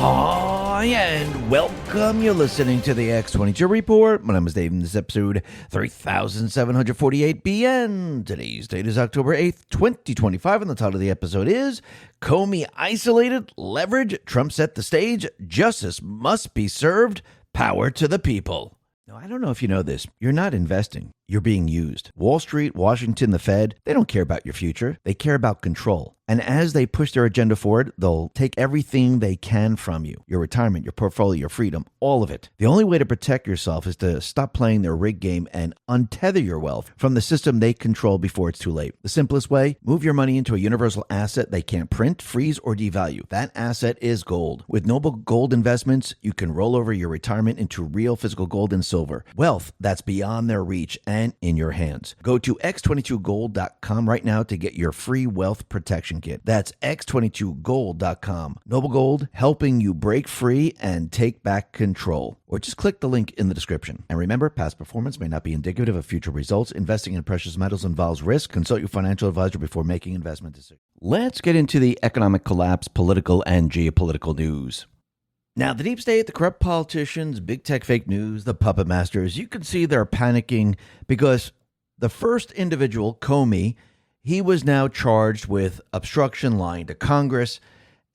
Hi, and welcome. You're listening to the X22 Report. My name is Dave, and this is episode 3748BN. Today's date is October 8th, 2025, and the title of the episode is Comey Isolated, Leverage, Trump Set the Stage, Justice Must Be Served, Power to the People. Now, I don't know if you know this. You're not investing. You're being used. Wall Street, Washington, the Fed, they don't care about your future. They care about control. And as they push their agenda forward, they'll take everything they can from you. Your retirement, your portfolio, your freedom, all of it. The only way to protect yourself is to stop playing their rigged game and untether your wealth from the system they control before it's too late. The simplest way, move your money into a universal asset they can't print, freeze, or devalue. That asset is gold. With Noble Gold Investments, you can roll over your retirement into real physical gold and silver. Wealth that's beyond their reach and in your hands. Go to x22gold.com right now to get your free wealth protection kit. That's x22gold.com. Noble Gold, helping you break free and take back control. Or just click the link in the description. And remember, past performance may not be indicative of future results. Investing in precious metals involves risk. Consult your financial advisor before making investment decisions. Let's get into the economic collapse, political and geopolitical news. Now, the deep state, the corrupt politicians, big tech fake news, the puppet masters, you can see they're panicking because the first individual, Comey, he was now charged with obstruction, lying to Congress,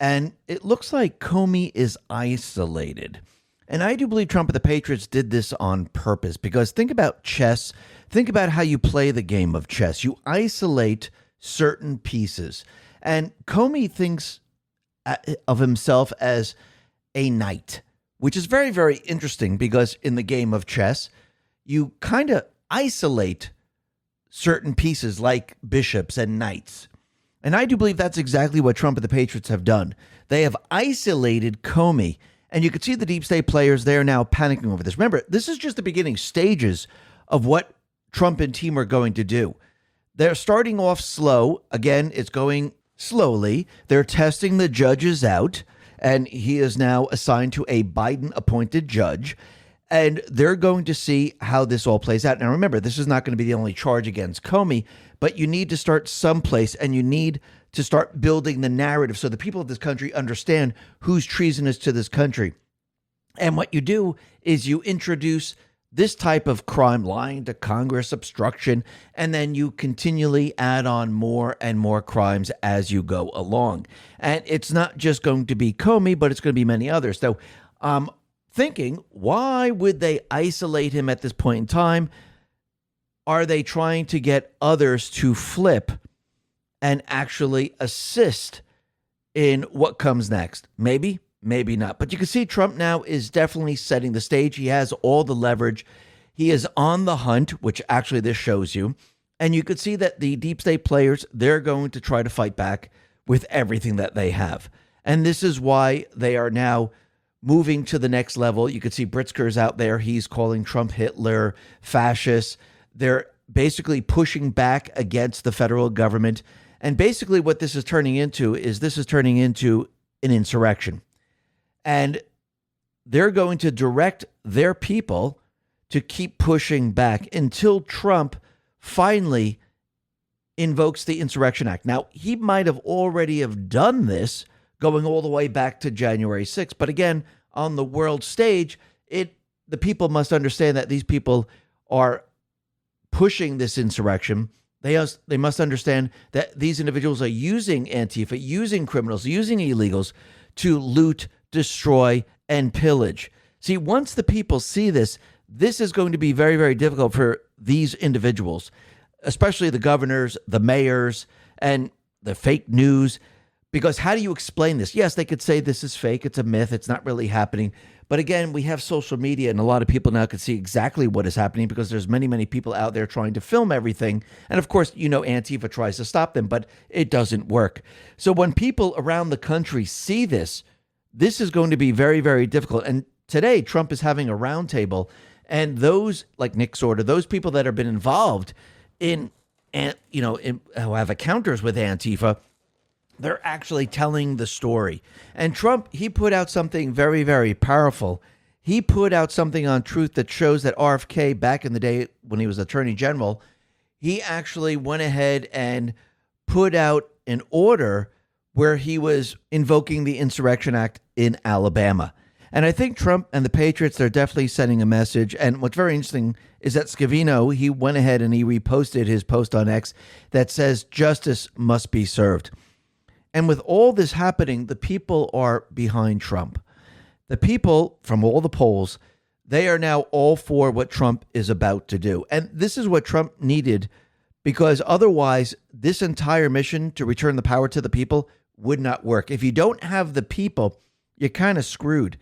and it looks like Comey is isolated. And I do believe Trump and the Patriots did this on purpose because think about chess. Think about how you play the game of chess. You isolate certain pieces. And Comey thinks of himself as a knight, which is very, very interesting because in the game of chess, you kind of isolate certain pieces like bishops and knights. And I do believe that's exactly what Trump and the Patriots have done. They have isolated Comey, and you can see the deep state players, they're now panicking over this. Remember, this is just the beginning stages of what Trump and team are going to do. They're starting off slow. Again, it's going slowly. They're testing the judges out. And he is now assigned to a Biden-appointed judge. And they're going to see how this all plays out. Now, remember, this is not going to be the only charge against Comey, but you need to start someplace, and you need to start building the narrative so the people of this country understand who's treasonous to this country. And what you do is you introduce this type of crime, lying to Congress, obstruction, and then you continually add on more and more crimes as you go along. And it's not just going to be Comey, but it's going to be many others. So I'm thinking, why would they isolate him at this point in time? Are they trying to get others to flip and actually assist in what comes next? Maybe. Maybe not. But you can see Trump now is definitely setting the stage. He has all the leverage. He is on the hunt, which actually this shows you. And you could see that the deep state players, they're going to try to fight back with everything that they have. And this is why they are now moving to the next level. You could see Britzker's out there. He's calling Trump Hitler, fascist. They're basically pushing back against the federal government. And basically what this is turning into is an insurrection. And they're going to direct their people to keep pushing back until Trump finally invokes the Insurrection Act. Now, he might have already have done this going all the way back to January 6th. But again, on the world stage, the people must understand that these people are pushing this insurrection. They must understand that these individuals are using Antifa, using criminals, using illegals to loot, destroy, and pillage. See, once the people see this, this is going to be very, very difficult for these individuals, especially the governors, the mayors, and the fake news. Because how do you explain this? Yes, they could say this is fake, it's a myth, it's not really happening. But again, we have social media, and a lot of people now can see exactly what is happening because there's many, many people out there trying to film everything. And of course, Antifa tries to stop them, but it doesn't work. So when people around the country see this, this is going to be very, very difficult. And today, Trump is having a roundtable, and those like Nick Sorda, those people that have been involved in, who have encounters with Antifa, they're actually telling the story. And Trump, he put out something very, very powerful. He put out something on Truth that shows that RFK, back in the day when he was Attorney General, he actually went ahead and put out an order where he was invoking the Insurrection Act in Alabama. And I think Trump and the Patriots, they're definitely sending a message. And what's very interesting is that Scavino, he went ahead and he reposted his post on X that says justice must be served. And with all this happening, the people are behind Trump. The people from all the polls, they are now all for what Trump is about to do. And this is what Trump needed, because otherwise this entire mission to return the power to the people would not work. If you don't have the people, you're kind of screwed.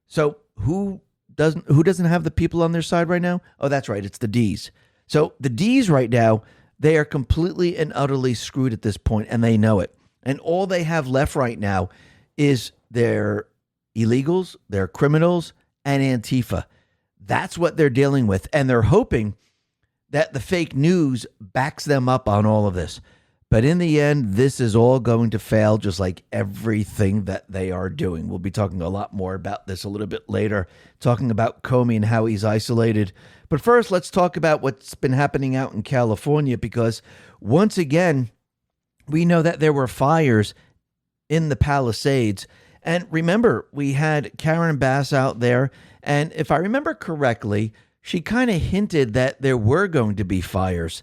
So who doesn't have the people on their side right now? Oh, that's right. It's the D's. So the D's right now, they are completely and utterly screwed at this point, and they know it. And all they have left right now is their illegals, their criminals, and Antifa. That's what they're dealing with. And they're hoping that the fake news backs them up on all of this. But in the end, this is all going to fail, just like everything that they are doing. We'll be talking a lot more about this a little bit later, talking about Comey and how he's isolated. But first, let's talk about what's been happening out in California, because once again, we know that there were fires in the Palisades. And remember, we had Karen Bass out there. And if I remember correctly, she kind of hinted that there were going to be fires.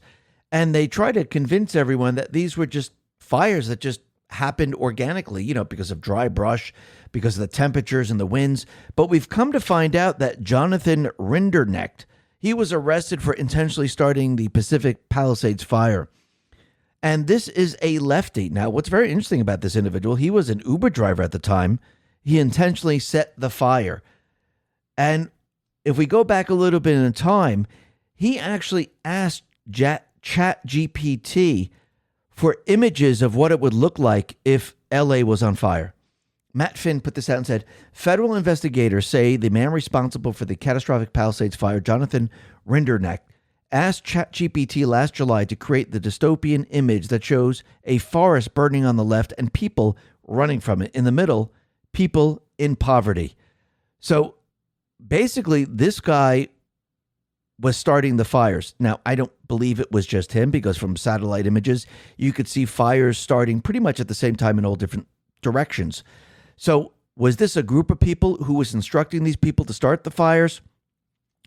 And they tried to convince everyone that these were just fires that just happened organically, because of dry brush, because of the temperatures and the winds. But we've come to find out that Jonathan Rinderknecht, he was arrested for intentionally starting the Pacific Palisades fire. And this is a lefty. Now, what's very interesting about this individual, he was an Uber driver at the time. He intentionally set the fire. And if we go back a little bit in time, he actually asked ChatGPT for images of what it would look like if LA was on fire. Matt Finn put this out and said, federal investigators say the man responsible for the catastrophic Palisades fire, Jonathan Rinderknecht, asked ChatGPT last July to create the dystopian image that shows a forest burning on the left and people running from it. In the middle, people in poverty. So basically, this guy was starting the fires. Now, I don't believe it was just him, because from satellite images, you could see fires starting pretty much at the same time in all different directions. So was this a group of people who was instructing these people to start the fires?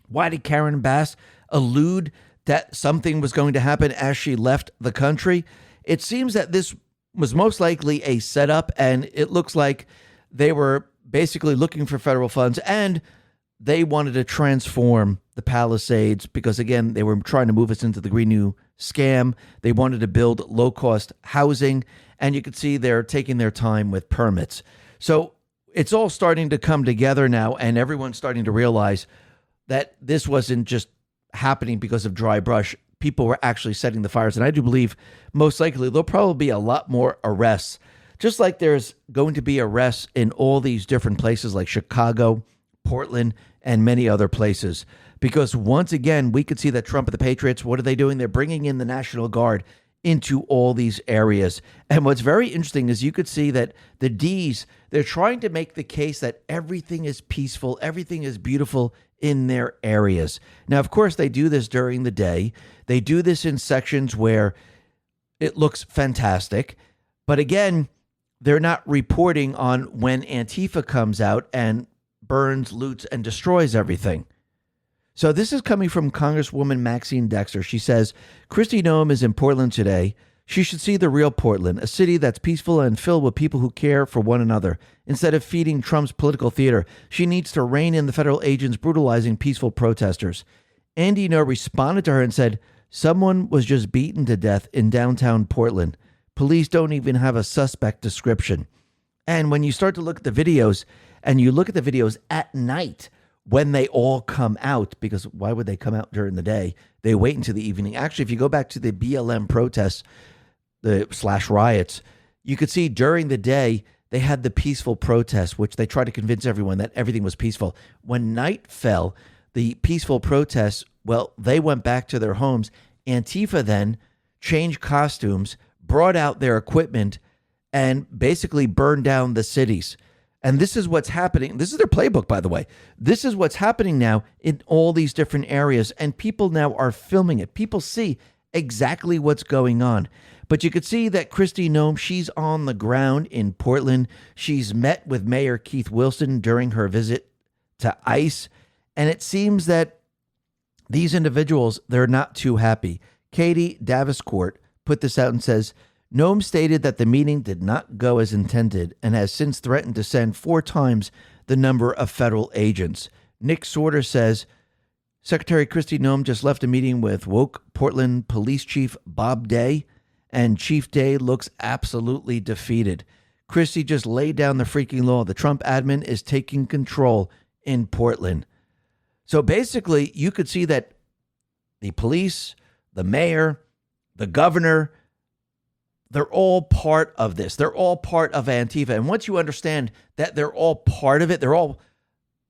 Why did Karen Bass allude that something was going to happen as she left the country? It seems that this was most likely a setup, and it looks like they were basically looking for federal funds, and they wanted to transform the Palisades because, again, they were trying to move us into the Green New scam. They wanted to build low-cost housing, and you could see they're taking their time with permits. So it's all starting to come together now, and everyone's starting to realize that this wasn't just happening because of dry brush. People were actually setting the fires, and I do believe most likely there'll probably be a lot more arrests, just like there's going to be arrests in all these different places like Chicago, Portland, and many other places. Because once again, we could see that Trump and the Patriots, what are they doing? They're bringing in the National Guard into all these areas. And what's very interesting is you could see that the D's, they're trying to make the case that everything is peaceful, everything is beautiful in their areas. Now, of course, they do this during the day. They do this in sections where it looks fantastic. But again, they're not reporting on when Antifa comes out and burns, loots, and destroys everything. So this is coming from Congresswoman Maxine Dexter. She says, Kristi Noem is in Portland today. She should see the real Portland, a city that's peaceful and filled with people who care for one another. Instead of feeding Trump's political theater, she needs to rein in the federal agents brutalizing peaceful protesters. Andy Ngo responded to her and said, someone was just beaten to death in downtown Portland. Police don't even have a suspect description. And when you start to look at the videos, and you look at the videos at night when they all come out, because why would they come out during the day? They wait until the evening. Actually, if you go back to the BLM protests, the / riots, you could see during the day, they had the peaceful protests, which they tried to convince everyone that everything was peaceful. When night fell, the peaceful protests, well, they went back to their homes. Antifa then changed costumes, brought out their equipment, and basically burned down the cities. And this is what's happening. This is their playbook, by the way. This is what's happening now in all these different areas. And people now are filming it. People see exactly what's going on. But you could see that Kristi Noem, she's on the ground in Portland. She's met with Mayor Keith Wilson during her visit to ICE. And it seems that these individuals, they're not too happy. Katie Daviscourt put this out and says, Noem stated that the meeting did not go as intended and has since threatened to send 4 times the number of federal agents. Nick Sorter says, Secretary Kristi Noem just left a meeting with woke Portland Police Chief Bob Day, and Chief Day looks absolutely defeated. Kristi just laid down the freaking law. The Trump admin is taking control in Portland. So basically, you could see that the police, the mayor, the governor, they're all part of this. They're all part of Antifa. And once you understand that they're all part of it, they're all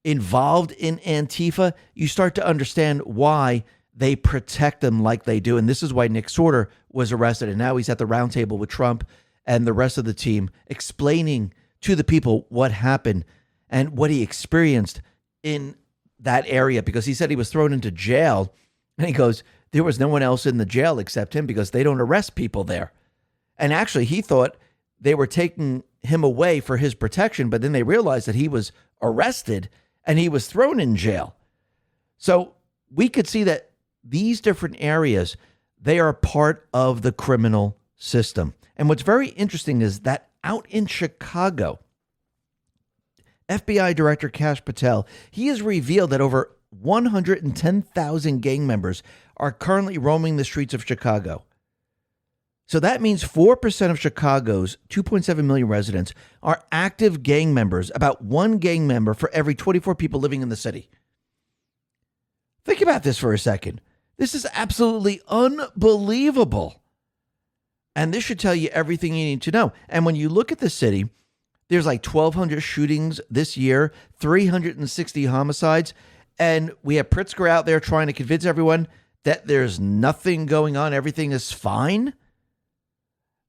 involved in Antifa, you start to understand why they protect them like they do. And this is why Nick Sorter was arrested. And now he's at the roundtable with Trump and the rest of the team explaining to the people what happened and what he experienced in that area, because he said he was thrown into jail. And he goes, there was no one else in the jail except him because they don't arrest people there. And actually, he thought they were taking him away for his protection, but then they realized that he was arrested and he was thrown in jail. So we could see that these different areas, they are part of the criminal system. And what's very interesting is that out in Chicago, FBI Director Kash Patel, he has revealed that over 110,000 gang members are currently roaming the streets of Chicago. So that means 4% of Chicago's 2.7 million residents are active gang members, about 1 gang member for every 24 people living in the city. Think about this for a second. This is absolutely unbelievable. And this should tell you everything you need to know. And when you look at the city, there's like 1,200 shootings this year, 360 homicides. And we have Pritzker out there trying to convince everyone that there's nothing going on. Everything is fine.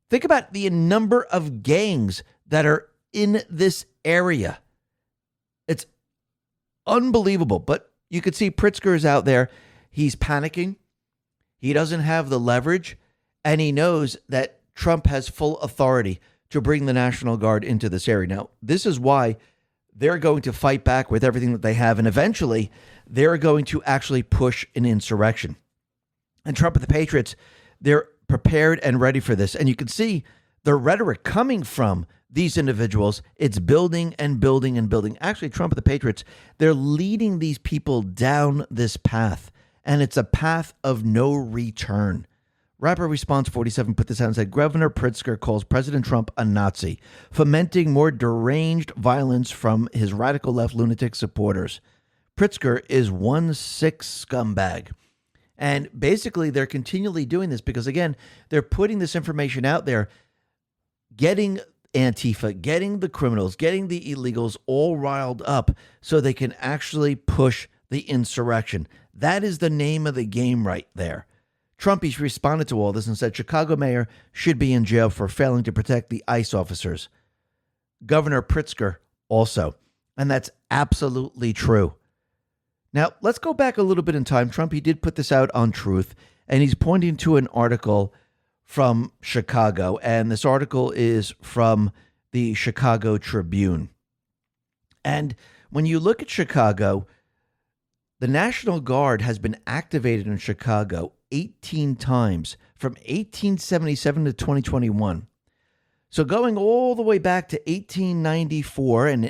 Think about the number of gangs that are in this area. It's unbelievable. But you could see Pritzker is out there. He's panicking. He doesn't have the leverage. And he knows that Trump has full authority to bring the National Guard into this area. Now, this is why they're going to fight back with everything that they have. And eventually, they're going to actually push an insurrection. And Trump and the Patriots, they're prepared and ready for this. And you can see the rhetoric coming from these individuals. It's building and building and building. Actually, Trump and the Patriots, they're leading these people down this path. And it's a path of no return. Rapper Response 47 put this out and said, Governor Pritzker calls President Trump a Nazi, fomenting more deranged violence from his radical left lunatic supporters. Pritzker is one sick scumbag. And basically, they're continually doing this because, again, they're putting this information out there, getting Antifa, getting the criminals, getting the illegals all riled up so they can actually push the insurrection. That is the name of the game right there. Trumpies responded to all this and said Chicago mayor should be in jail for failing to protect the ICE officers. Governor Pritzker also. And that's absolutely true. Now, let's go back a little bit in time. Trump, he did put this out on Truth, and he's pointing to an article from Chicago. And this article is from the Chicago Tribune. And when you look at Chicago, the National Guard has been activated in Chicago 18 times from 1877 to 2021. So going all the way back to 1894 and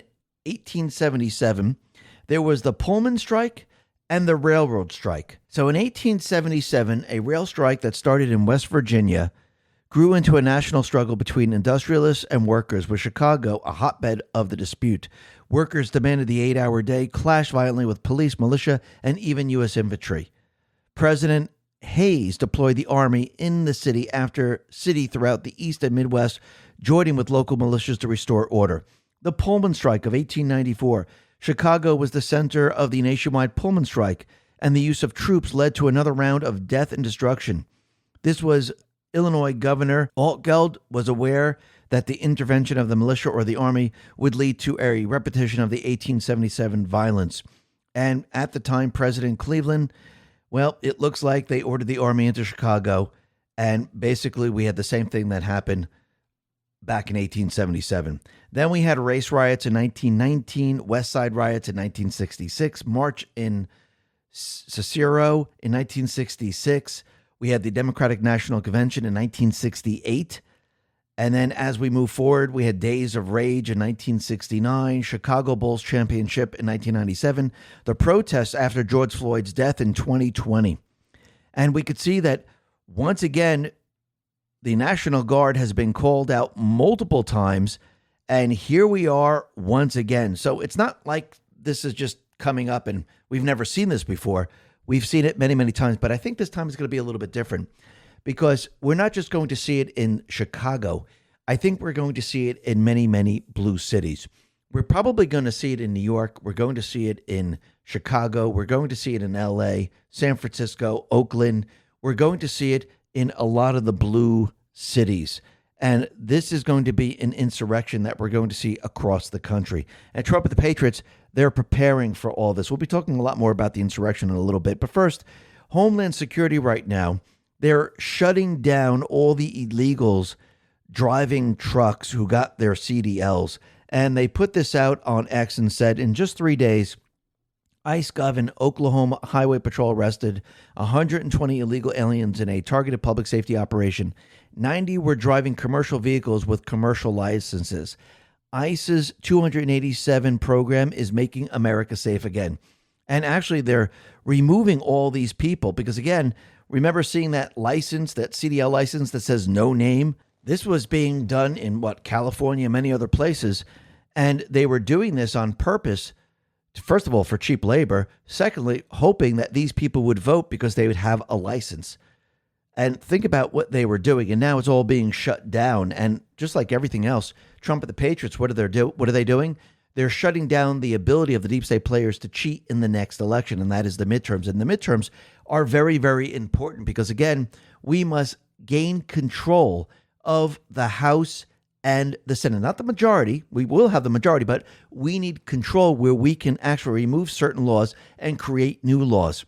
1877, there was the Pullman strike and the railroad strike. So in 1877, a rail strike that started in West Virginia grew into a national struggle between industrialists and workers, with Chicago a hotbed of the dispute. Workers demanded the 8-hour day, clashed violently with police, militia, and even U.S. infantry. President Hayes deployed the army in the city after city throughout the East and Midwest, joining with local militias to restore order. The Pullman strike of 1894. Chicago was the center of the nationwide Pullman strike, and the use of troops led to another round of death and destruction. This was Illinois Governor Altgeld was aware that the intervention of the militia or the army would lead to a repetition of the 1877 violence. And at the time, President Cleveland, well, it looks like they ordered the army into Chicago, And basically, we had the same thing that happened back in 1877. Then we had race riots in 1919, West Side riots in 1966, March in Cicero in 1966. We had the Democratic National Convention in 1968. And then as we move forward, we had Days of Rage in 1969, Chicago Bulls Championship in 1997, the protests after George Floyd's death in 2020. And we could see that once again, the National Guard has been called out multiple times, and here we are once again. So it's not like this is just coming up and we've never seen this before. We've seen it many, many times, but I think this time is going to be a little bit different because we're not just going to see it in Chicago. I think we're going to see it in many, many blue cities. We're probably going to see it in New York. We're going to see it in Chicago. We're going to see it in LA, San Francisco, Oakland. We're going to see it in a lot of the blue cities. And this is going to be an insurrection that we're going to see across the country. And Trump and the Patriots, they're preparing for all this. We'll be talking a lot more about the insurrection in a little bit. But first, Homeland Security right now, they're shutting down all the illegals driving trucks who got their CDLs. And they put this out on X and said in just 3 days, ICE Gov and Oklahoma Highway Patrol arrested 120 illegal aliens in a targeted public safety operation. 90 were driving commercial vehicles with commercial licenses. ICE's 287 program is making America safe again. And actually, they're removing all these people because, again, remember seeing that license, that CDL license that says no name? This was being done in, California and many other places. And they were doing this on purpose, first of all, for cheap labor. Secondly, hoping that these people would vote because they would have a license. And think about what they were doing. And now it's all being shut down. And just like everything else, Trump and the Patriots, what are they doing? They're shutting down the ability of the deep state players to cheat in the next election, and that is the midterms. And the midterms are very, very important because, again, we must gain control of the House and the Senate. Not the majority. We will have the majority, but we need control where we can actually remove certain laws and create new laws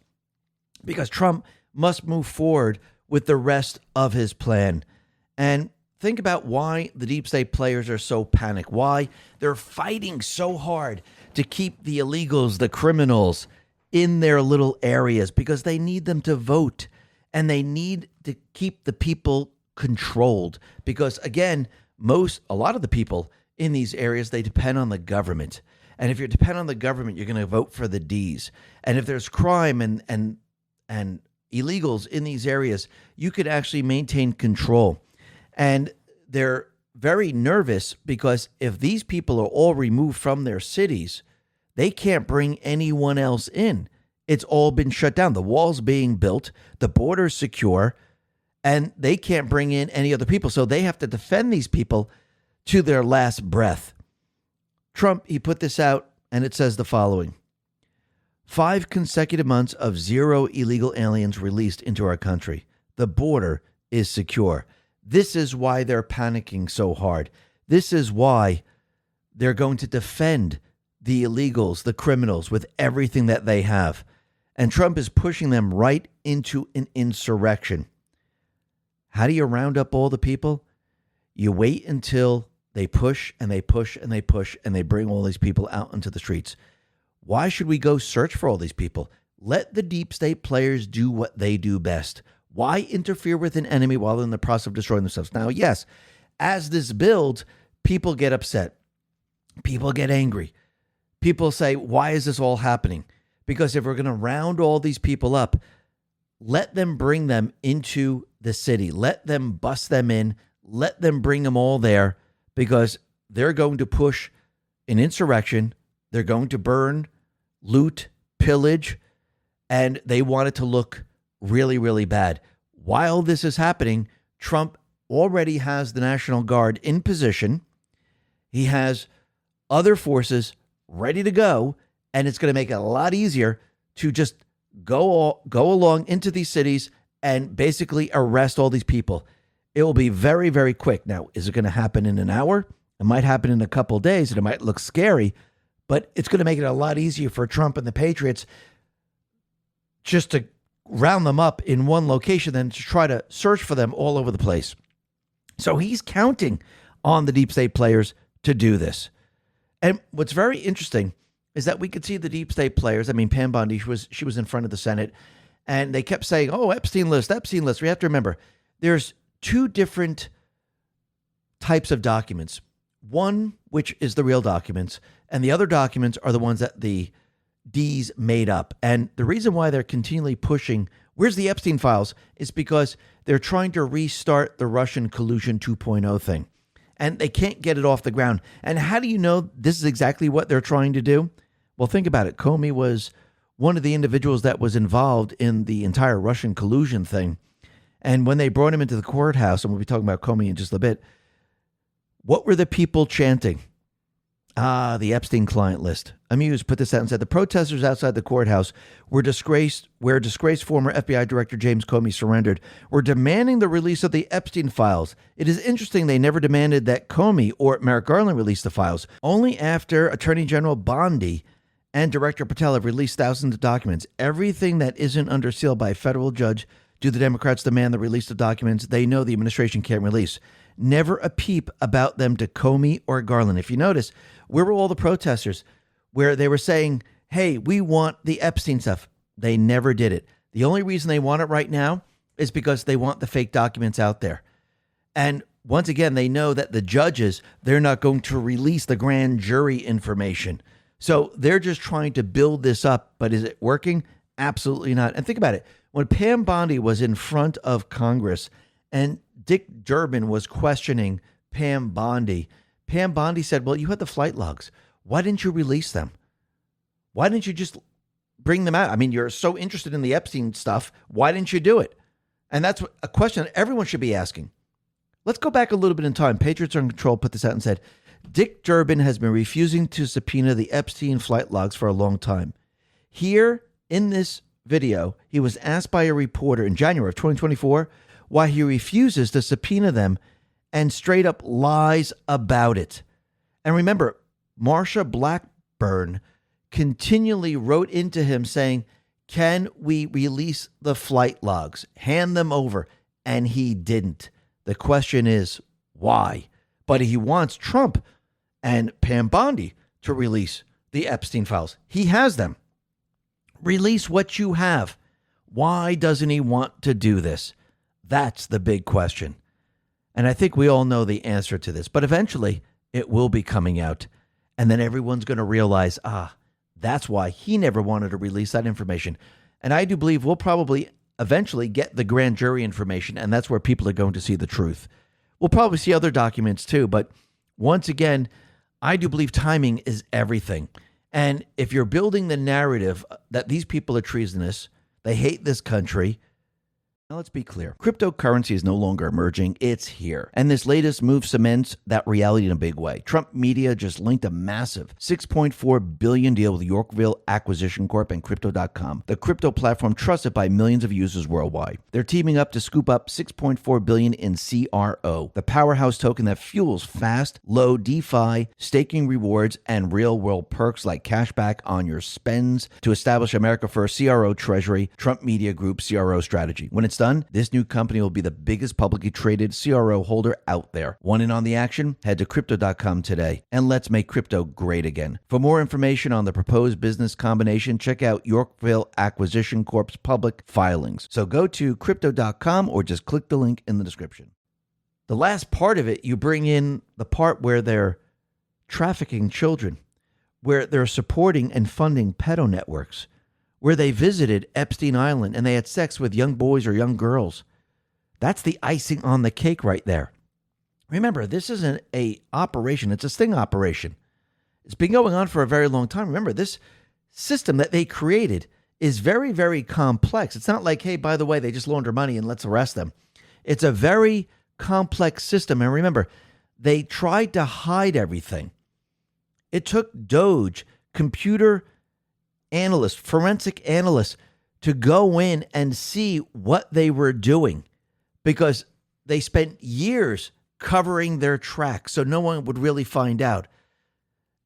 because Trump must move forward with the rest of his plan. And think about why the deep state players are so panicked, why they're fighting so hard to keep the illegals, the criminals in their little areas because they need them to vote and they need to keep the people controlled because, again, a lot of the people in these areas, they depend on the government. And if you depend on the government, you're going to vote for the D's. And if there's crime and illegals in these areas, you could actually maintain control. And they're very nervous because if these people are all removed from their cities, they can't bring anyone else in. It's all been shut down. The wall's being built, the border's secure, and they can't bring in any other people. So they have to defend these people to their last breath. Trump, he put this out, and it says the following. 5 consecutive months of 0 illegal aliens released into our country. The border is secure. This is why they're panicking so hard. This is why they're going to defend the illegals, the criminals, with everything that they have. And Trump is pushing them right into an insurrection. How do you round up all the people? You wait until they push and they push and they push and they bring all these people out into the streets. Why should we go search for all these people? Let the deep state players do what they do best. Why interfere with an enemy while they're in the process of destroying themselves? Now, yes, as this builds, people get upset. People get angry. People say, why is this all happening? Because if we're going to round all these people up, let them bring them into the city. Let them bust them in. Let them bring them all there because they're going to push an insurrection. They're going to burn, loot, pillage, and they want it to look really, really bad. While this is happening, Trump already has the National Guard in position. He has other forces ready to go, and it's going to make it a lot easier to just go along into these cities and basically arrest all these people. It will be very, very quick. Now, is it going to happen in an hour? It might happen in a couple of days, and it might look scary, but it's going to make it a lot easier for Trump and the Patriots just to round them up in one location than to try to search for them all over the place. So he's counting on the deep state players to do this. And what's very interesting is that we could see the deep state players. I mean, Pam Bondi, she was in front of the Senate, and they kept saying, oh, Epstein list, Epstein list. We have to remember, there's two different types of documents. One, which is the real documents, and the other documents are the ones that the D's made up. And the reason why they're continually pushing, where's the Epstein files, is because they're trying to restart the Russian collusion 2.0 thing. And they can't get it off the ground. And how do you know this is exactly what they're trying to do? Well, think about it. Comey was one of the individuals that was involved in the entire Russian collusion thing. And when they brought him into the courthouse, and we'll be talking about Comey in just a bit, what were the people chanting? The Epstein client list. Amused put this out and said, the protesters outside the courthouse where disgraced former FBI Director James Comey surrendered were demanding the release of the Epstein files. It is interesting they never demanded that Comey or Merrick Garland release the files. Only after Attorney General Bondi and Director Patel have released thousands of documents. Everything that isn't under seal by a federal judge do the Democrats demand the release of documents they know the administration can't release. Never a peep about them to Comey or Garland. If you notice, where were all the protesters where they were saying, hey, we want the Epstein stuff? They never did it. The only reason they want it right now is because they want the fake documents out there. And once again, they know that the judges, they're not going to release the grand jury information. So they're just trying to build this up. But is it working? Absolutely not. And think about it. When Pam Bondi was in front of Congress and Dick Durbin was questioning Pam Bondi said, well, you had the flight logs. Why didn't you release them? Why didn't you just bring them out? I mean, you're so interested in the Epstein stuff. Why didn't you do it? And that's a question that everyone should be asking. Let's go back a little bit in time. Patriots on Control put this out and said, Dick Durbin has been refusing to subpoena the Epstein flight logs for a long time. Here in this video, he was asked by a reporter in January of 2024 why he refuses to subpoena them and straight up lies about it. And remember, Marsha Blackburn continually wrote into him saying, can we release the flight logs? Hand them over. And he didn't. The question is, why? But he wants Trump and Pam Bondi to release the Epstein files. He has them. Release what you have. Why doesn't he want to do this? That's the big question. And I think we all know the answer to this, but eventually it will be coming out. And then everyone's going to realize, that's why he never wanted to release that information. And I do believe we'll probably eventually get the grand jury information, and that's where people are going to see the truth. We'll probably see other documents too, but once again, I do believe timing is everything. And if you're building the narrative that these people are treasonous, they hate this country. Now, let's be clear. Cryptocurrency is no longer emerging. It's here. And this latest move cements that reality in a big way. Trump Media just linked a massive $6.4 billion deal with Yorkville Acquisition Corp and Crypto.com, the crypto platform trusted by millions of users worldwide. They're teaming up to scoop up $6.4 billion in CRO, the powerhouse token that fuels fast, low DeFi, staking rewards, and real-world perks like cashback on your spends to establish America First CRO Treasury, Trump Media Group CRO strategy. When it's done, this new company will be the biggest publicly traded CRO holder out there. Want in on the action? Head to Crypto.com today, and let's make crypto great again. For more information on the proposed business combination, check out Yorkville Acquisition Corp's public filings. So go to Crypto.com or just click the link in the description. The last part of it, you bring in the part where they're trafficking children, where they're supporting and funding pedo networks, where they visited Epstein Island and they had sex with young boys or young girls. That's the icing on the cake right there. Remember, this isn't an operation. It's a sting operation. It's been going on for a very long time. Remember, this system that they created is very, very complex. It's not like, hey, by the way, they just launder money and let's arrest them. It's a very complex system. And remember, they tried to hide everything. It took Doge, computer analysts, forensic analysts, to go in and see what they were doing because they spent years covering their tracks so no one would really find out.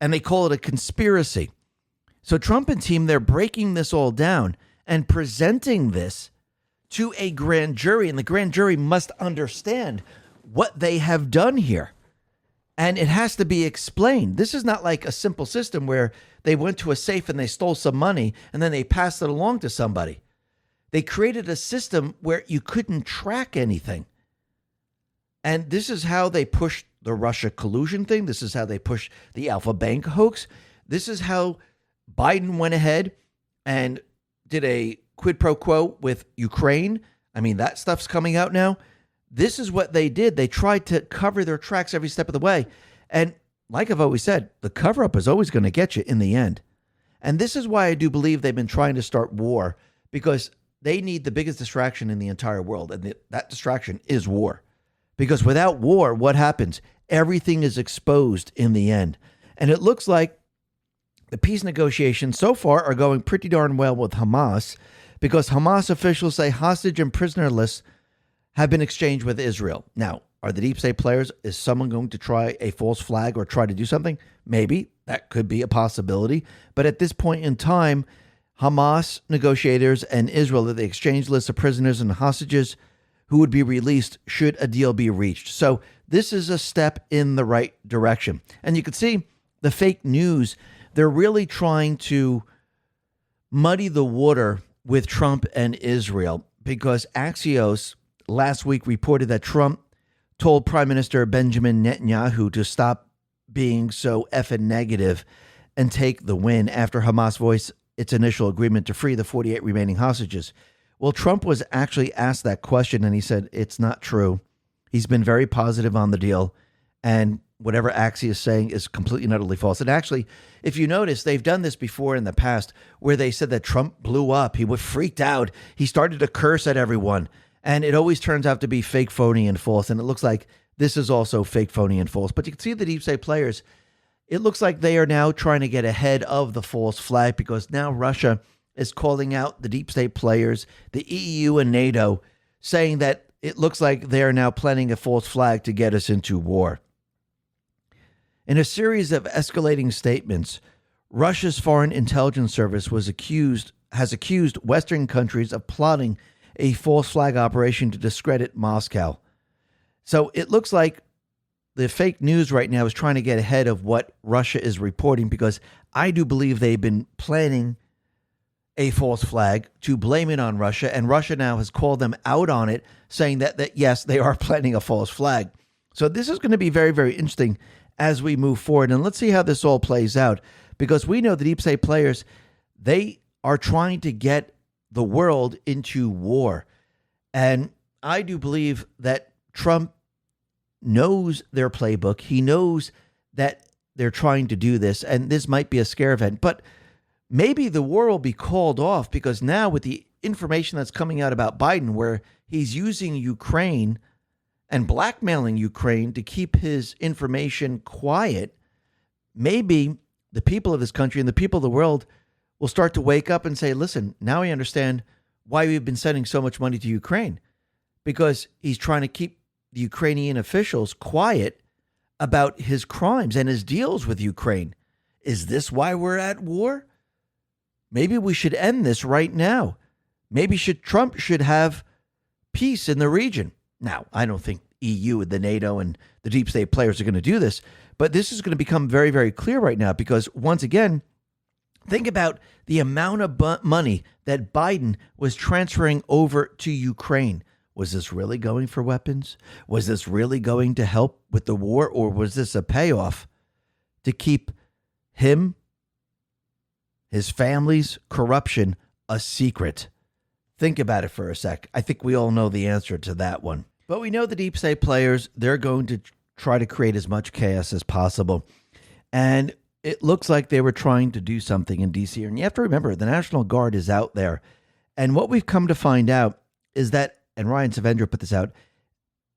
And they call it a conspiracy. So Trump and team, they're breaking this all down. and presenting this to a grand jury. And the grand jury must understand what they have done here. And it has to be explained. This is not like a simple system where they went to a safe and they stole some money and then they passed it along to somebody. They created a system where you couldn't track anything. And this is how they pushed the Russia collusion thing. This is how they pushed the Alpha Bank hoax. This is how Biden went ahead and did a quid pro quo with Ukraine. I mean, that stuff's coming out now. This is what they did. They tried to cover their tracks every step of the way. And like I've always said, the cover-up is always going to get you in the end. And this is why I do believe they've been trying to start war, because they need the biggest distraction in the entire world. And that distraction is war. Because without war, what happens? Everything is exposed in the end. And it looks like the peace negotiations so far are going pretty darn well with Hamas, because Hamas officials say hostage and prisoner lists have been exchanged with Israel. Now, are the deep state players, is someone going to try a false flag or try to do something? Maybe. That could be a possibility. But at this point in time, Hamas negotiators and Israel, they exchanged lists of prisoners and hostages who would be released should a deal be reached. So this is a step in the right direction. And you can see the fake news, they're really trying to muddy the water with Trump and Israel, because Axios last week reported that Trump told Prime Minister Benjamin Netanyahu to stop being so effing negative and take the win after Hamas voiced its initial agreement to free the 48 remaining hostages. Well, Trump was actually asked that question, and he said it's not true. He's been very positive on the deal, and whatever Axios is saying is completely and utterly false. And actually, if you notice, they've done this before in the past where they said that Trump blew up. He was freaked out. He started to curse at everyone. And it always turns out to be fake, phony, and false. And it looks like this is also fake, phony, and false. But you can see the deep state players, it looks like they are now trying to get ahead of the false flag, because now Russia is calling out the deep state players, the EU and NATO, saying that it looks like they are now planning a false flag to get us into war. In a series of escalating statements, Russia's Foreign Intelligence Service has accused Western countries of plotting a false flag operation to discredit Moscow. So it looks like the fake news right now is trying to get ahead of what Russia is reporting, because I do believe they've been planning a false flag to blame it on Russia, and Russia now has called them out on it, saying that yes, they are planning a false flag. So this is going to be very, very interesting as we move forward. And let's see how this all plays out, because we know the deep state players, they are trying to get the world into war. And I do believe that Trump knows their playbook. He knows that they're trying to do this, and this might be a scare event. But maybe the war will be called off, because now with the information that's coming out about Biden, where he's using Ukraine and blackmailing Ukraine to keep his information quiet, maybe the people of this country and the people of the world will start to wake up and say, listen, now I understand why we've been sending so much money to Ukraine, because he's trying to keep the Ukrainian officials quiet about his crimes and his deals with Ukraine. Is this why we're at war? Maybe we should end this right now. Maybe Trump should have peace in the region. Now, I don't think EU and the NATO and the deep state players are going to do this, but this is going to become very, very clear right now, because once again, think about the amount of money that Biden was transferring over to Ukraine. Was this really going for weapons? Was this really going to help with the war? Or was this a payoff to keep him, his family's corruption a secret? Think about it for a sec. I think we all know the answer to that one. But we know the deep state players, they're going to try to create as much chaos as possible. And it looks like they were trying to do something in D.C. And you have to remember, the National Guard is out there. And what we've come to find out is that, and Ryan Savendra put this out,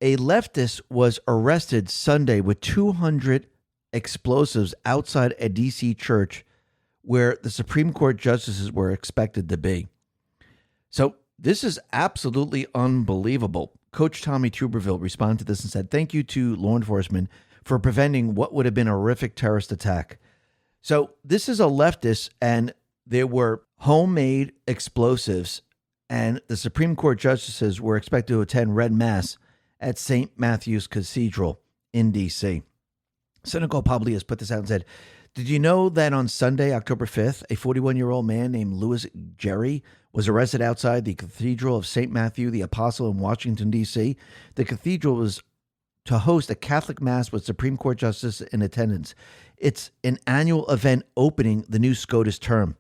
a leftist was arrested Sunday with 200 explosives outside a D.C. church where the Supreme Court justices were expected to be. So this is absolutely unbelievable. Coach Tommy Tuberville responded to this and said, "Thank you to law enforcement for preventing what would have been a horrific terrorist attack." So this is a leftist, and there were homemade explosives, and the Supreme Court justices were expected to attend Red Mass at St. Matthew's Cathedral in D.C. Senecal probably has put this out and said, did you know that on Sunday, October 5th, a 41-year-old man named Louis Jerry was arrested outside the Cathedral of St. Matthew the Apostle in Washington, D.C.? The cathedral was to host a Catholic Mass with Supreme Court justice in attendance. It's an annual event opening the new SCOTUS term.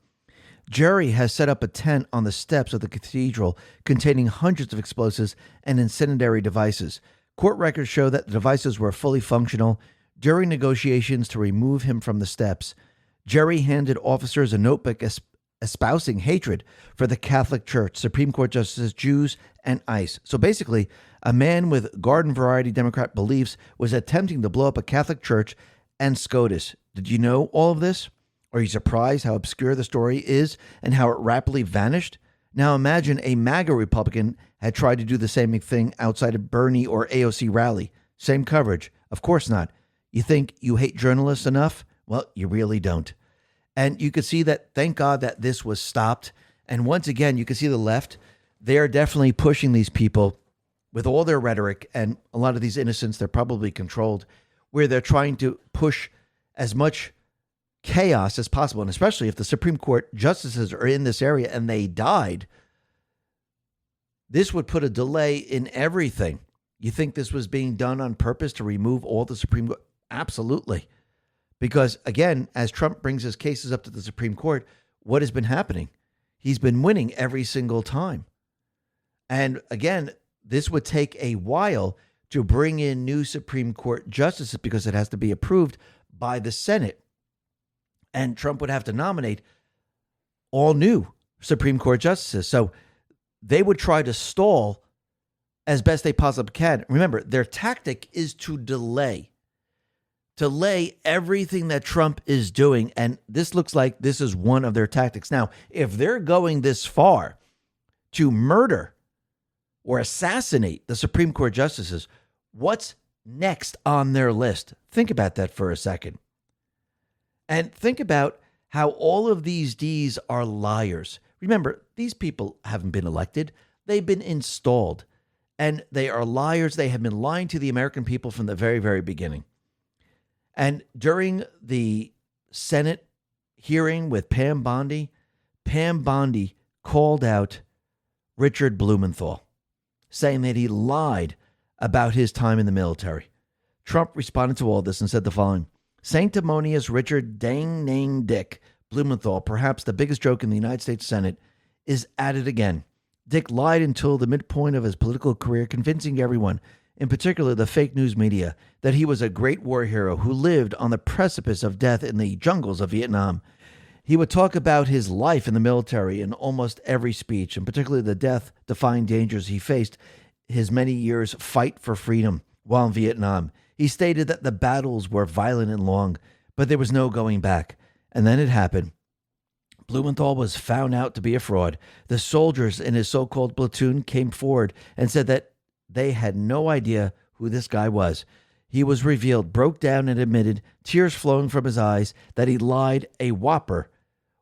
Jerry has set up a tent on the steps of the cathedral containing hundreds of explosives and incendiary devices. Court records show that the devices were fully functional. During negotiations to remove him from the steps, Jerry handed officers a notebook espousing hatred for the Catholic Church, Supreme Court justices, Jews, and ICE. So basically, a man with garden variety Democrat beliefs was attempting to blow up a Catholic church and SCOTUS. Did you know all of this? Are you surprised how obscure the story is and how it rapidly vanished? Now imagine a MAGA Republican had tried to do the same thing outside a Bernie or AOC rally. Same coverage. Of course not. You think you hate journalists enough? Well, you really don't. And you could see that, thank God that this was stopped. And once again, you can see the left, they're definitely pushing these people with all their rhetoric, and a lot of these innocents, they're probably controlled, where they're trying to push as much chaos as possible. And especially if the Supreme Court justices are in this area and they died, this would put a delay in everything. You think this was being done on purpose to remove all the Supreme Court? Absolutely. Because again, as Trump brings his cases up to the Supreme Court, what has been happening? He's been winning every single time. And again, this would take a while to bring in new Supreme Court justices because it has to be approved by the Senate. And Trump would have to nominate all new Supreme Court justices. So they would try to stall as best they possibly can. Remember, their tactic is to delay everything that Trump is doing. And this looks like this is one of their tactics. Now, if they're going this far to murder or assassinate the Supreme Court justices, what's next on their list? Think about that for a second. And think about how all of these Ds are liars. Remember, these people haven't been elected. They've been installed. And they are liars. They have been lying to the American people from the very, very beginning. And during the Senate hearing with Pam Bondi called out Richard Blumenthal, saying that he lied about his time in the military. Trump responded to all this and said the following: sanctimonious Richard Dang Nang Dick Blumenthal, perhaps the biggest joke in the United States Senate, is at it again. Dick lied until the midpoint of his political career, convincing everyone, in particular the fake news media, that he was a great war hero who lived on the precipice of death in the jungles of Vietnam. He would talk about his life in the military in almost every speech, and particularly the death-defying dangers he faced his many years fight for freedom while in Vietnam. He stated that the battles were violent and long, but there was no going back. And then it happened. Blumenthal was found out to be a fraud. The soldiers in his so-called platoon came forward and said that they had no idea who this guy was. He was revealed, broke down, and admitted, tears flowing from his eyes, that he lied a whopper,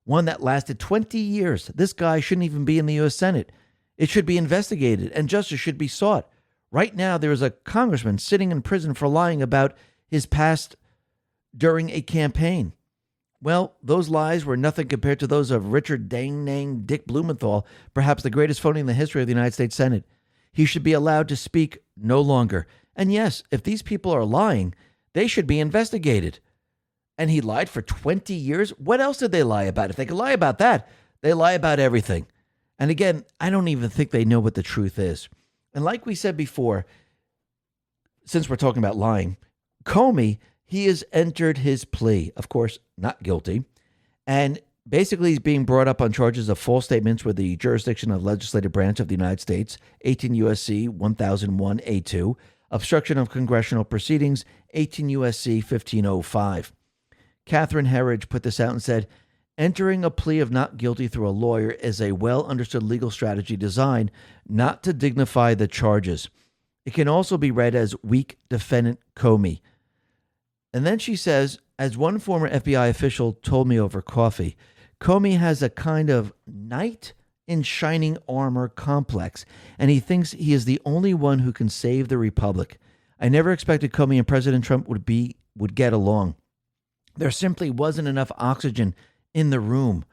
one that lasted 20 years. This guy shouldn't even be in the U.S. Senate. It should be investigated, and justice should be sought. Right now, there is a congressman sitting in prison for lying about his past during a campaign. Well, those lies were nothing compared to those of Richard Dang Nang Dick Blumenthal, perhaps the greatest phony in the history of the United States Senate. He should be allowed to speak no longer. And yes, if these people are lying, they should be investigated. And he lied for 20 years? What else did they lie about? If they could lie about that, they lie about everything. And again, I don't even think they know what the truth is. And like we said before, since we're talking about lying, Comey, he has entered his plea, of course, not guilty. And basically, he's being brought up on charges of false statements with the jurisdiction of legislative branch of the United States, 18 U.S.C. 1001A2, obstruction of congressional proceedings, 18 U.S.C. 1505. Catherine Herridge put this out and said, entering a plea of not guilty through a lawyer is a well-understood legal strategy designed not to dignify the charges. It can also be read as weak defendant Comey. And then she says, as one former FBI official told me over coffee, Comey has a kind of knight in shining armor complex, and he thinks he is the only one who can save the republic. I never expected Comey and President Trump would get along. There simply wasn't enough oxygen in the room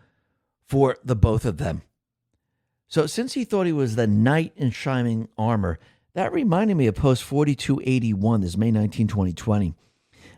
for the both of them. So since he thought he was the knight in shining armor, that reminded me of Post 4281, this is May 19, 2020.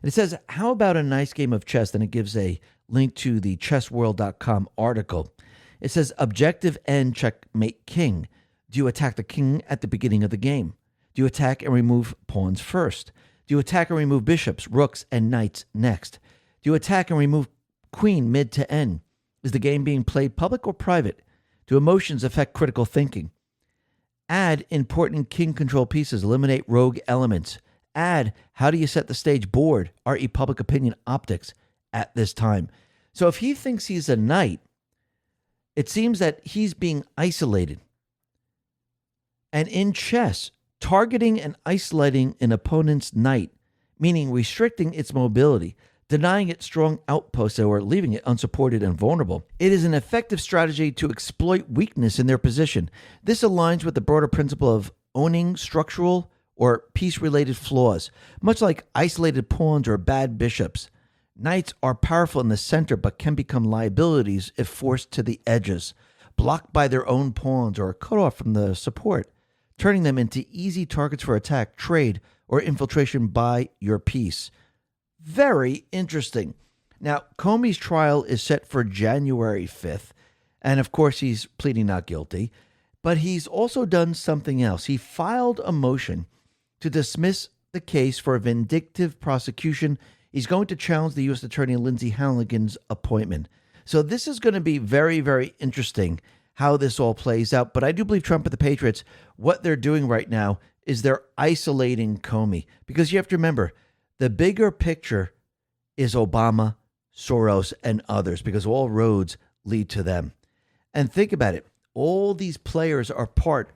And it says, how about a nice game of chess? And it gives a link to the chessworld.com article. It says, objective end, checkmate king. Do you attack the king at the beginning of the game? Do you attack and remove pawns first? Do you attack and remove bishops, rooks, and knights next? Do you attack and remove queen mid to end? Is the game being played public or private? Do emotions affect critical thinking? Add important king control pieces, eliminate rogue elements. Add, how do you set the stage board, i.e. public opinion optics at this time? So if he thinks he's a knight, it seems that he's being isolated. And in chess, targeting and isolating an opponent's knight, meaning restricting its mobility, denying it strong outposts or leaving it unsupported and vulnerable. It is an effective strategy to exploit weakness in their position. This aligns with the broader principle of owning structural or piece-related flaws, much like isolated pawns or bad bishops. Knights are powerful in the center but can become liabilities if forced to the edges, blocked by their own pawns or cut off from the support, turning them into easy targets for attack, trade, or infiltration by your piece. Very interesting. Now, Comey's trial is set for January 5th, and of course he's pleading not guilty, but he's also done something else. He filed a motion to dismiss the case for a vindictive prosecution. He's going to challenge the U.S. Attorney Lindsay Halligan's appointment. So this is going to be very, very interesting how this all plays out. But I do believe Trump and the Patriots, what they're doing right now is they're isolating Comey. Because you have to remember, the bigger picture is Obama, Soros, and others, because all roads lead to them. And think about it. All these players are part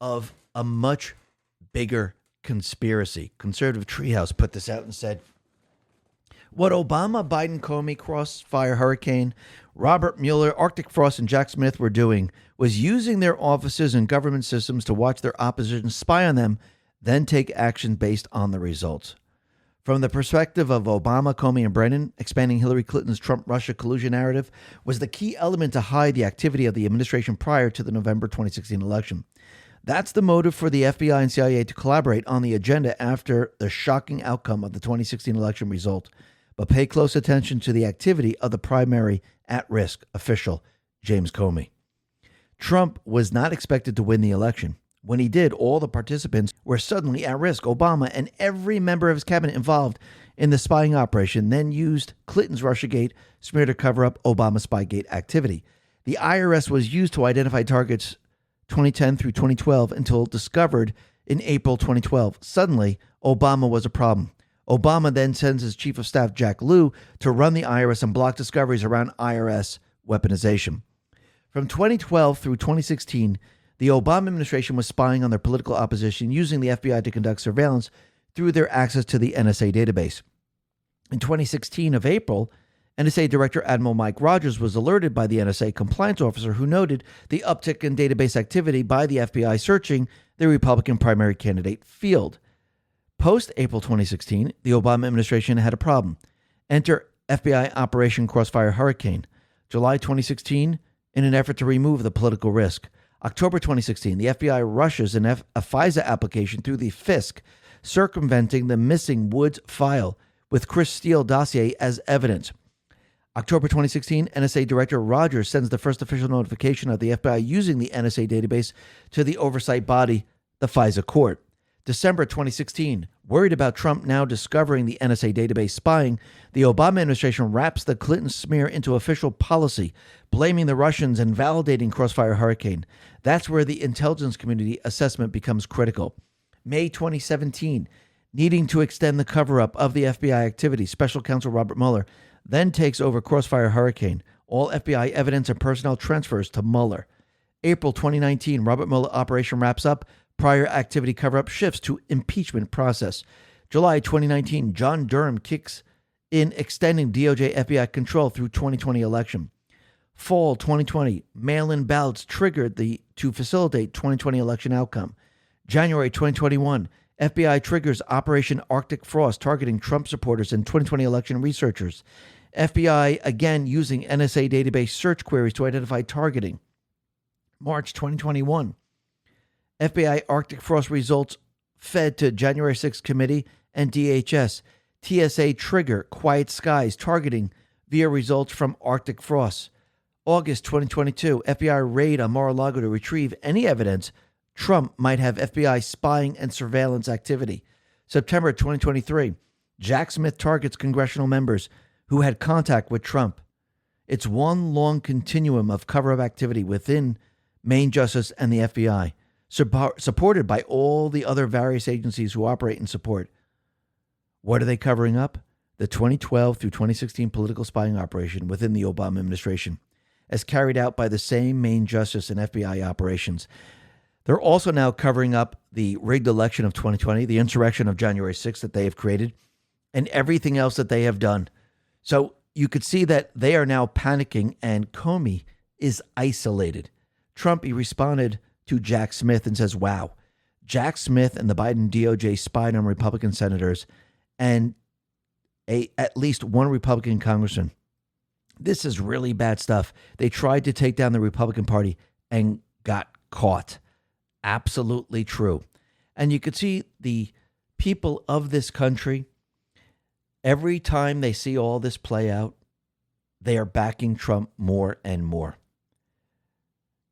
of a much bigger conspiracy. Conservative Treehouse put this out and said, what Obama, Biden, Comey, Crossfire Hurricane, Robert Mueller, Arctic Frost, and Jack Smith were doing was using their offices and government systems to watch their opposition spy on them, then take action based on the results. From the perspective of Obama, Comey, and Brennan, expanding Hillary Clinton's Trump-Russia collusion narrative was the key element to hide the activity of the administration prior to the November 2016 election. That's the motive for the FBI and CIA to collaborate on the agenda after the shocking outcome of the 2016 election result. But pay close attention to the activity of the primary at-risk official, James Comey. Trump was not expected to win the election. When he did, all the participants were suddenly at risk. Obama and every member of his cabinet involved in the spying operation then used Clinton's Russiagate smear to cover up Obama's Spygate activity. The IRS was used to identify targets 2010 through 2012 until discovered in April 2012. Suddenly, Obama was a problem. Obama then sends his chief of staff, Jack Lew, to run the IRS and block discoveries around IRS weaponization. From 2012 through 2016, the Obama administration was spying on their political opposition, using the FBI to conduct surveillance through their access to the NSA database. In 2016 of April, NSA Director Admiral Mike Rogers was alerted by the NSA compliance officer who noted the uptick in database activity by the FBI searching the Republican primary candidate field. Post-April 2016, the Obama administration had a problem. Enter FBI Operation Crossfire Hurricane. July 2016, in an effort to remove the political risk. October 2016, the FBI rushes a FISA application through the FISC, circumventing the missing Woods file with Chris Steele dossier as evidence. October 2016, NSA Director Rogers sends the first official notification of the FBI using the NSA database to the oversight body, the FISA court. December 2016, worried about Trump now discovering the NSA database spying, the Obama administration wraps the Clinton smear into official policy, blaming the Russians and validating Crossfire Hurricane. That's where the intelligence community assessment becomes critical. May 2017, needing to extend the cover-up of the FBI activity, Special Counsel Robert Mueller then takes over Crossfire Hurricane. All FBI evidence and personnel transfers to Mueller. April 2019, Robert Mueller operation wraps up. Prior activity cover-up shifts to impeachment process. July 2019, John Durham kicks in extending DOJ FBI control through 2020 election. Fall 2020, mail-in ballots triggered to facilitate 2020 election outcome. January 2021, FBI triggers Operation Arctic Frost targeting Trump supporters and 2020 election researchers. FBI again using NSA database search queries to identify targeting. March 2021, FBI Arctic Frost results fed to January 6th committee and DHS. TSA trigger Quiet Skies targeting via results from Arctic Frost. August 2022, FBI raid on Mar-a-Lago to retrieve any evidence Trump might have FBI spying and surveillance activity. September 2023, Jack Smith targets congressional members who had contact with Trump. It's one long continuum of cover-up activity within Main Justice and the FBI, supported by all the other various agencies who operate in support. What are they covering up? The 2012 through 2016 political spying operation within the Obama administration, as carried out by the same Main Justice and FBI operations. They're also now covering up the rigged election of 2020, the insurrection of January 6th that they have created, and everything else that they have done. So you could see that they are now panicking, and Comey is isolated. Trump, he responded to Jack Smith and says, wow, Jack Smith and the Biden DOJ spied on Republican senators and at least one Republican congressman. This is really bad stuff. They tried to take down the Republican Party and got caught. Absolutely true. And you could see the people of this country, every time they see all this play out, they are backing Trump more and more.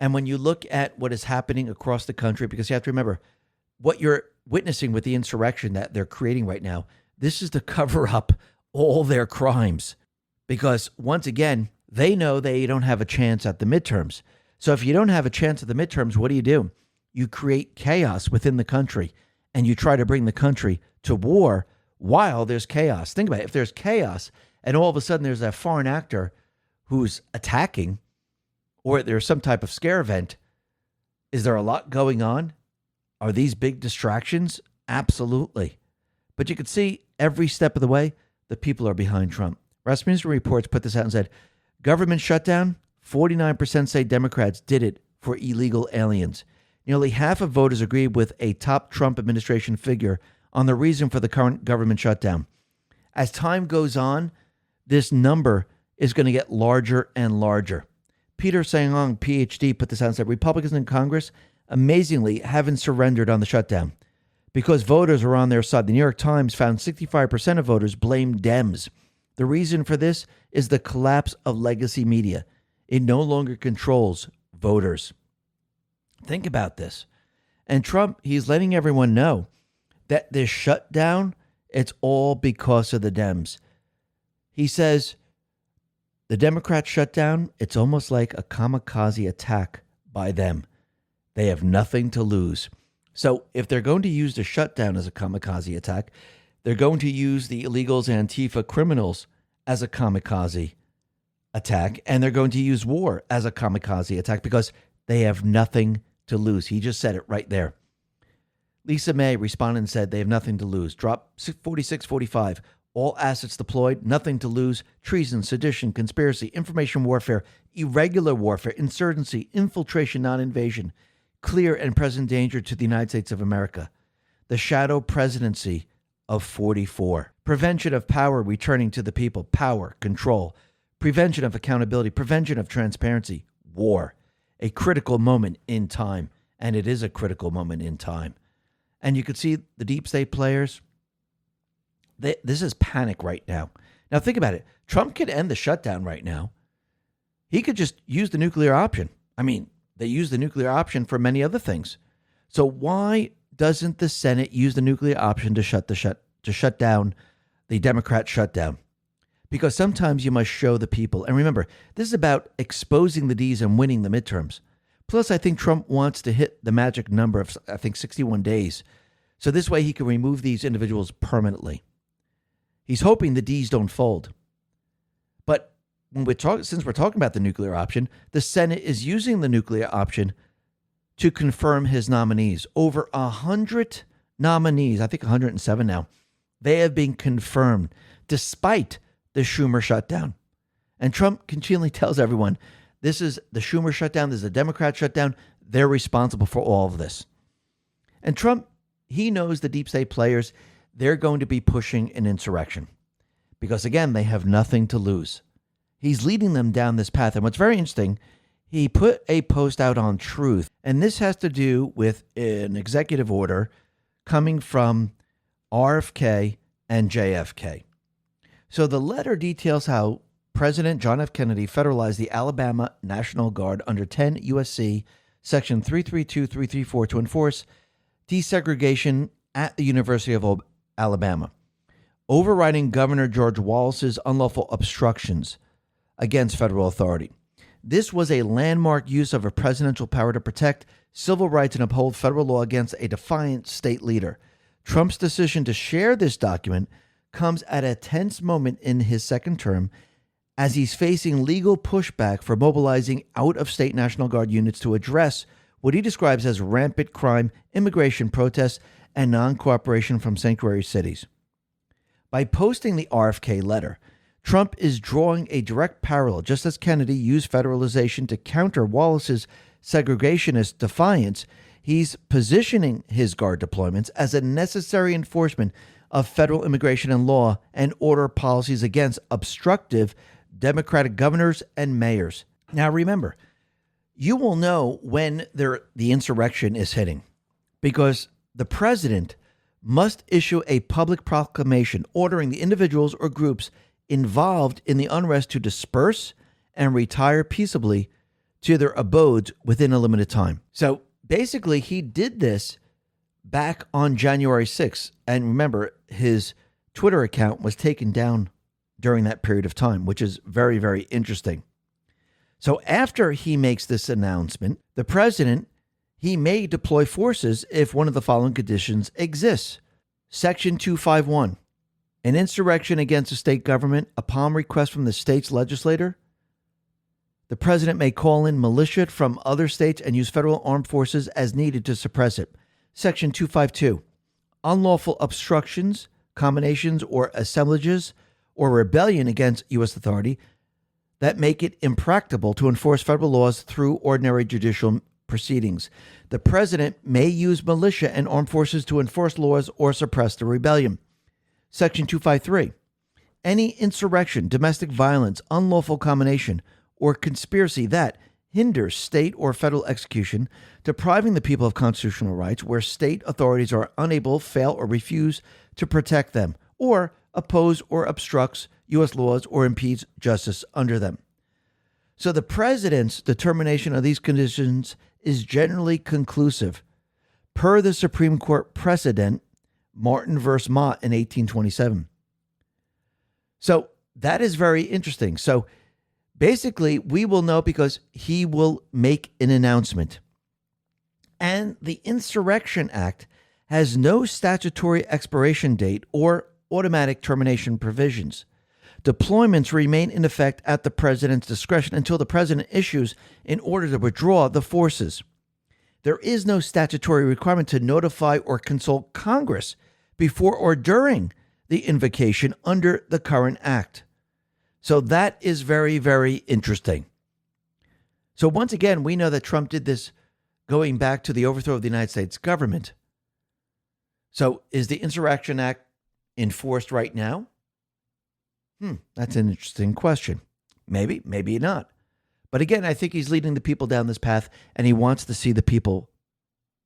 And when you look at what is happening across the country, because you have to remember, what you're witnessing with the insurrection that they're creating right now, this is to cover up all their crimes. Because once again, they know they don't have a chance at the midterms. So if you don't have a chance at the midterms, what do? You create chaos within the country, and you try to bring the country to war while there's chaos. Think about it. If there's chaos and all of a sudden there's a foreign actor who's attacking, or there's some type of scare event, is there a lot going on? Are these big distractions? Absolutely. But you can see every step of the way, the people are behind Trump. Rasmussen Reports put this out and said, government shutdown, 49% say Democrats did it for illegal aliens. Nearly half of voters agreed with a top Trump administration figure on the reason for the current government shutdown. As time goes on, this number is going to get larger and larger. Peter Sang-Ong, PhD, put this out and said, Republicans in Congress amazingly haven't surrendered on the shutdown because voters are on their side. The New York Times found 65% of voters blame Dems. The reason for this is the collapse of legacy media. It no longer controls voters. Think about this. And Trump, he's letting everyone know that this shutdown, it's all because of the Dems. He says the Democrats shut down, it's almost like a kamikaze attack by them. They have nothing to lose. So if they're going to use the shutdown as a kamikaze attack, they're going to use the illegals and Antifa criminals as a kamikaze attack, and they're going to use war as a kamikaze attack because they have nothing to lose. He just said it right there. Lisa May responded and said they have nothing to lose. Drop 4645. All assets deployed, nothing to lose. Treason, sedition, conspiracy, information warfare, irregular warfare, insurgency, infiltration, non-invasion. Clear and present danger to the United States of America. The shadow presidency of 44. Prevention of power returning to the people. Power, control. Prevention of accountability. Prevention of transparency. War. A critical moment in time. And it is a critical moment in time. And you could see the deep state players. This is panic right now. Now think about it. Trump could end the shutdown right now. He could just use the nuclear option. I mean, they use the nuclear option for many other things. So why doesn't the Senate use the nuclear option to shut down the Democrat shutdown? Because sometimes you must show the people. And remember, this is about exposing the D's and winning the midterms. Plus, I think Trump wants to hit the magic number of, 61 days. So this way he can remove these individuals permanently. He's hoping the D's don't fold. But since we're talking about the nuclear option, the Senate is using the nuclear option to confirm his nominees. Over 100 nominees, I think 107 now, they have been confirmed despite the Schumer shutdown. And Trump continually tells everyone This is the Schumer shutdown. This is the Democrat shutdown. They're responsible for all of this. And Trump, he knows the deep state players, they're going to be pushing an insurrection because, again, they have nothing to lose. He's leading them down this path. And what's very interesting, he put a post out on Truth, and this has to do with an executive order coming from RFK and JFK. So the letter details how President John F. Kennedy federalized the Alabama National Guard under 10 U.S.C. Section 332-334 to enforce desegregation at the University of Alabama, overriding Governor George Wallace's unlawful obstructions against federal authority. This was a landmark use of a presidential power to protect civil rights and uphold federal law against a defiant state leader. Trump's decision to share this document comes at a tense moment in his second term as he's facing legal pushback for mobilizing out-of-state National Guard units to address what he describes as rampant crime, immigration protests, and non-cooperation from sanctuary cities. By posting the RFK letter, Trump is drawing a direct parallel, just as Kennedy used federalization to counter Wallace's segregationist defiance. He's positioning his Guard deployments as a necessary enforcement of federal immigration and law and order policies against obstructive Democratic governors and mayors. Now, remember, you will know when the insurrection is hitting because the president must issue a public proclamation ordering the individuals or groups involved in the unrest to disperse and retire peaceably to their abodes within a limited time. So basically, he did this back on January 6th. And remember, his Twitter account was taken down during that period of time, which is very, very interesting. So after he makes this announcement, the president, he may deploy forces if one of the following conditions exists. Section 251, an insurrection against a state government upon request from the state's legislator. The president may call in militia from other states and use federal armed forces as needed to suppress it. Section 252, unlawful obstructions, combinations, or assemblages, or rebellion against U.S. authority that make it impracticable to enforce federal laws through ordinary judicial proceedings. The president may use militia and armed forces to enforce laws or suppress the rebellion. Section 253, any insurrection, domestic violence, unlawful combination, or conspiracy that hinders state or federal execution, depriving the people of constitutional rights where state authorities are unable, fail, or refuse to protect them, or oppose or obstructs U.S. laws or impedes justice under them. So the president's determination of these conditions is generally conclusive, per the Supreme Court precedent, Martin v. Mott in 1827. So that is very interesting. So basically, we will know because he will make an announcement. And the Insurrection Act has no statutory expiration date or automatic termination provisions. Deployments remain in effect at the president's discretion until the president issues an order to withdraw the forces. There is no statutory requirement to notify or consult Congress before or during the invocation under the current act. So that is very, very interesting. So once again, we know that Trump did this going back to the overthrow of the United States government. So is the Insurrection Act enforced right now? That's an interesting question. Maybe, maybe not. But again, I think he's leading the people down this path, and he wants to see the people,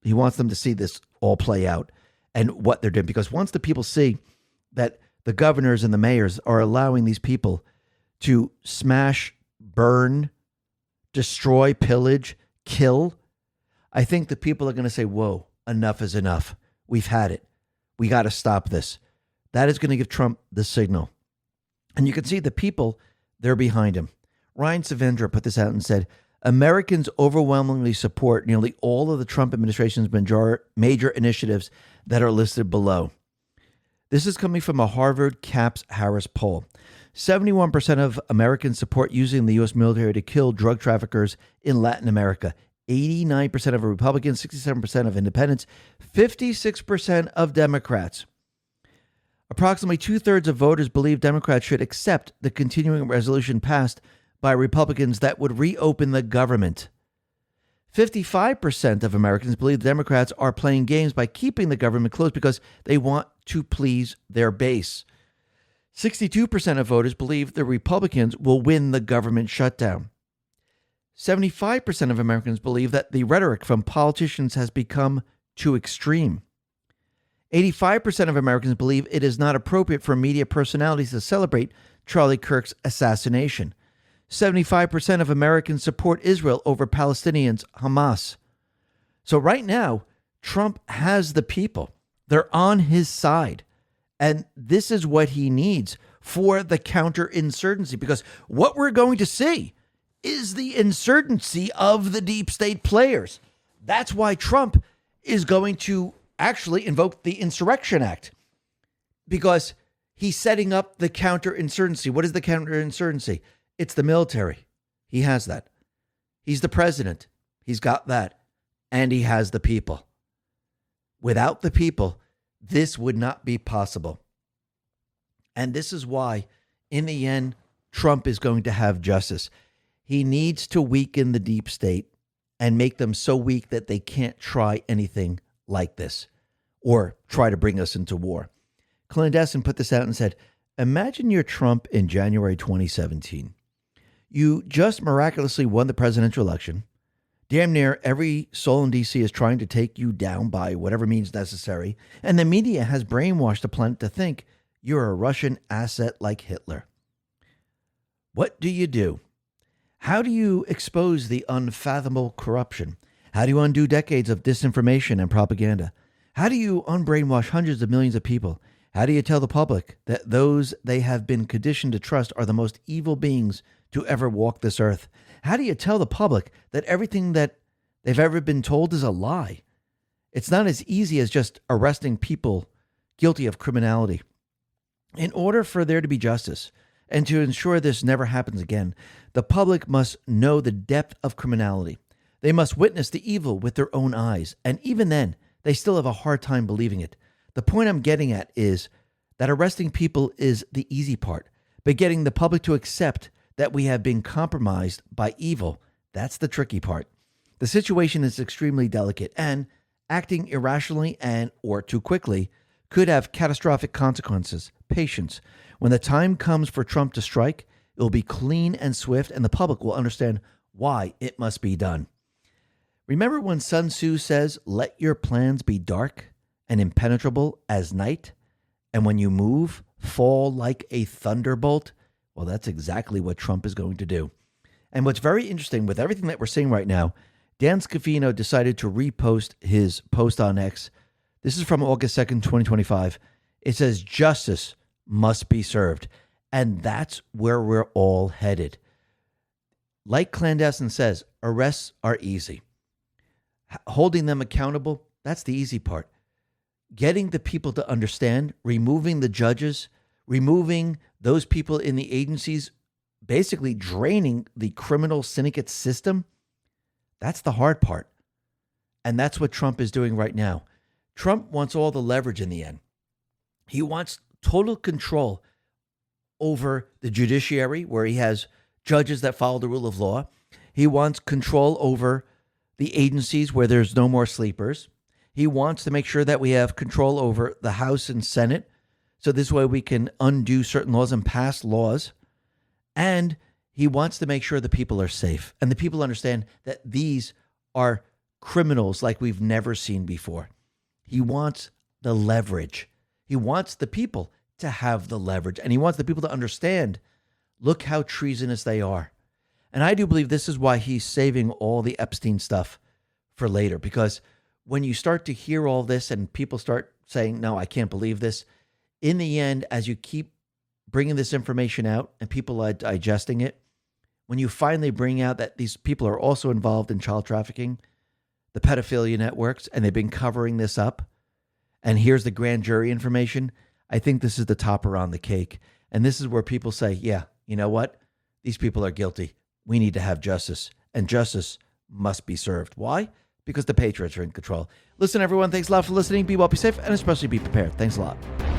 he wants them to see this all play out and what they're doing. Because once the people see that the governors and the mayors are allowing these people to smash, burn, destroy, pillage, kill, I think the people are going to say, whoa, enough is enough. We've had it. We got to stop this. That is going to give Trump the signal. And you can see the people, they're behind him. Ryan Savendra put this out and said, Americans overwhelmingly support nearly all of the Trump administration's major initiatives that are listed below. This is coming from a Harvard Caps Harris poll. 71% of Americans support using the U.S. military to kill drug traffickers in Latin America. 89% of Republicans, 67% of independents, 56% of Democrats. Approximately 2/3 of voters believe Democrats should accept the continuing resolution passed by Republicans that would reopen the government. 55% of Americans believe the Democrats are playing games by keeping the government closed because they want to please their base. 62% of voters believe the Republicans will win the government shutdown. 75% of Americans believe that the rhetoric from politicians has become too extreme. 85% of Americans believe it is not appropriate for media personalities to celebrate Charlie Kirk's assassination. 75% of Americans support Israel over Palestinians, Hamas. So right now, Trump has the people. They're on his side. And this is what he needs for the counterinsurgency, because what we're going to see is the insurgency of the deep state players. That's why Trump is going to actually invoke the Insurrection Act, because he's setting up the counterinsurgency. What is the counterinsurgency? It's the military. He has that. He's the president. He's got that. And he has the people. Without the people, this would not be possible. And this is why, in the end, Trump is going to have justice. He needs to weaken the deep state and make them so weak that they can't try anything like this or try to bring us into war. Clandestine put this out and said, imagine you're Trump in January 2017. You just miraculously won the presidential election. Damn near every soul in D.C. is trying to take you down by whatever means necessary. And the media has brainwashed the planet to think you're a Russian asset like Hitler. What do you do? How do you expose the unfathomable corruption? How do you undo decades of disinformation and propaganda? How do you unbrainwash hundreds of millions of people? How do you tell the public that those they have been conditioned to trust are the most evil beings to ever walk this earth? How do you tell the public that everything that they've ever been told is a lie? It's not as easy as just arresting people guilty of criminality. In order for there to be justice and to ensure this never happens again, the public must know the depth of criminality. They must witness the evil with their own eyes. And even then, they still have a hard time believing it. The point I'm getting at is that arresting people is the easy part, but getting the public to accept that we have been compromised by evil, that's the tricky part. The situation is extremely delicate, and acting irrationally and or too quickly could have catastrophic consequences. Patience. When the time comes for Trump to strike, it will be clean and swift, and the public will understand why it must be done. Remember when Sun Tzu says, let your plans be dark and impenetrable as night, and when you move, fall like a thunderbolt? Well, that's exactly what Trump is going to do. And what's very interesting with everything that we're seeing right now, Dan Scavino decided to repost his post on X. This is from August 2nd, 2025. It says, justice must be served. And that's where we're all headed. Like Clandestine says, arrests are easy. Holding them accountable, that's the easy part. Getting the people to understand, removing the judges, removing those people in the agencies, basically draining the criminal syndicate system, that's the hard part. And that's what Trump is doing right now. Trump wants all the leverage in the end. He wants total control over the judiciary, where he has judges that follow the rule of law. He wants control over the agencies where there's no more sleepers. He wants to make sure that we have control over the House and Senate, so this way we can undo certain laws and pass laws. And he wants to make sure the people are safe and the people understand that these are criminals like we've never seen before. He wants the leverage. He wants the people to have the leverage, and he wants the people to understand, look how treasonous they are. And I do believe this is why he's saving all the Epstein stuff for later, because when you start to hear all this and people start saying, no, I can't believe this, in the end, as you keep bringing this information out and people are digesting it, when you finally bring out that these people are also involved in child trafficking, the pedophilia networks, and they've been covering this up, and here's the grand jury information, I think this is the topper on the cake. And this is where people say, yeah, you know what? These people are guilty. We need to have justice, and justice must be served. Why? Because the patriots are in control. Listen, everyone, thanks a lot for listening. Be well, be safe, and especially be prepared. Thanks a lot.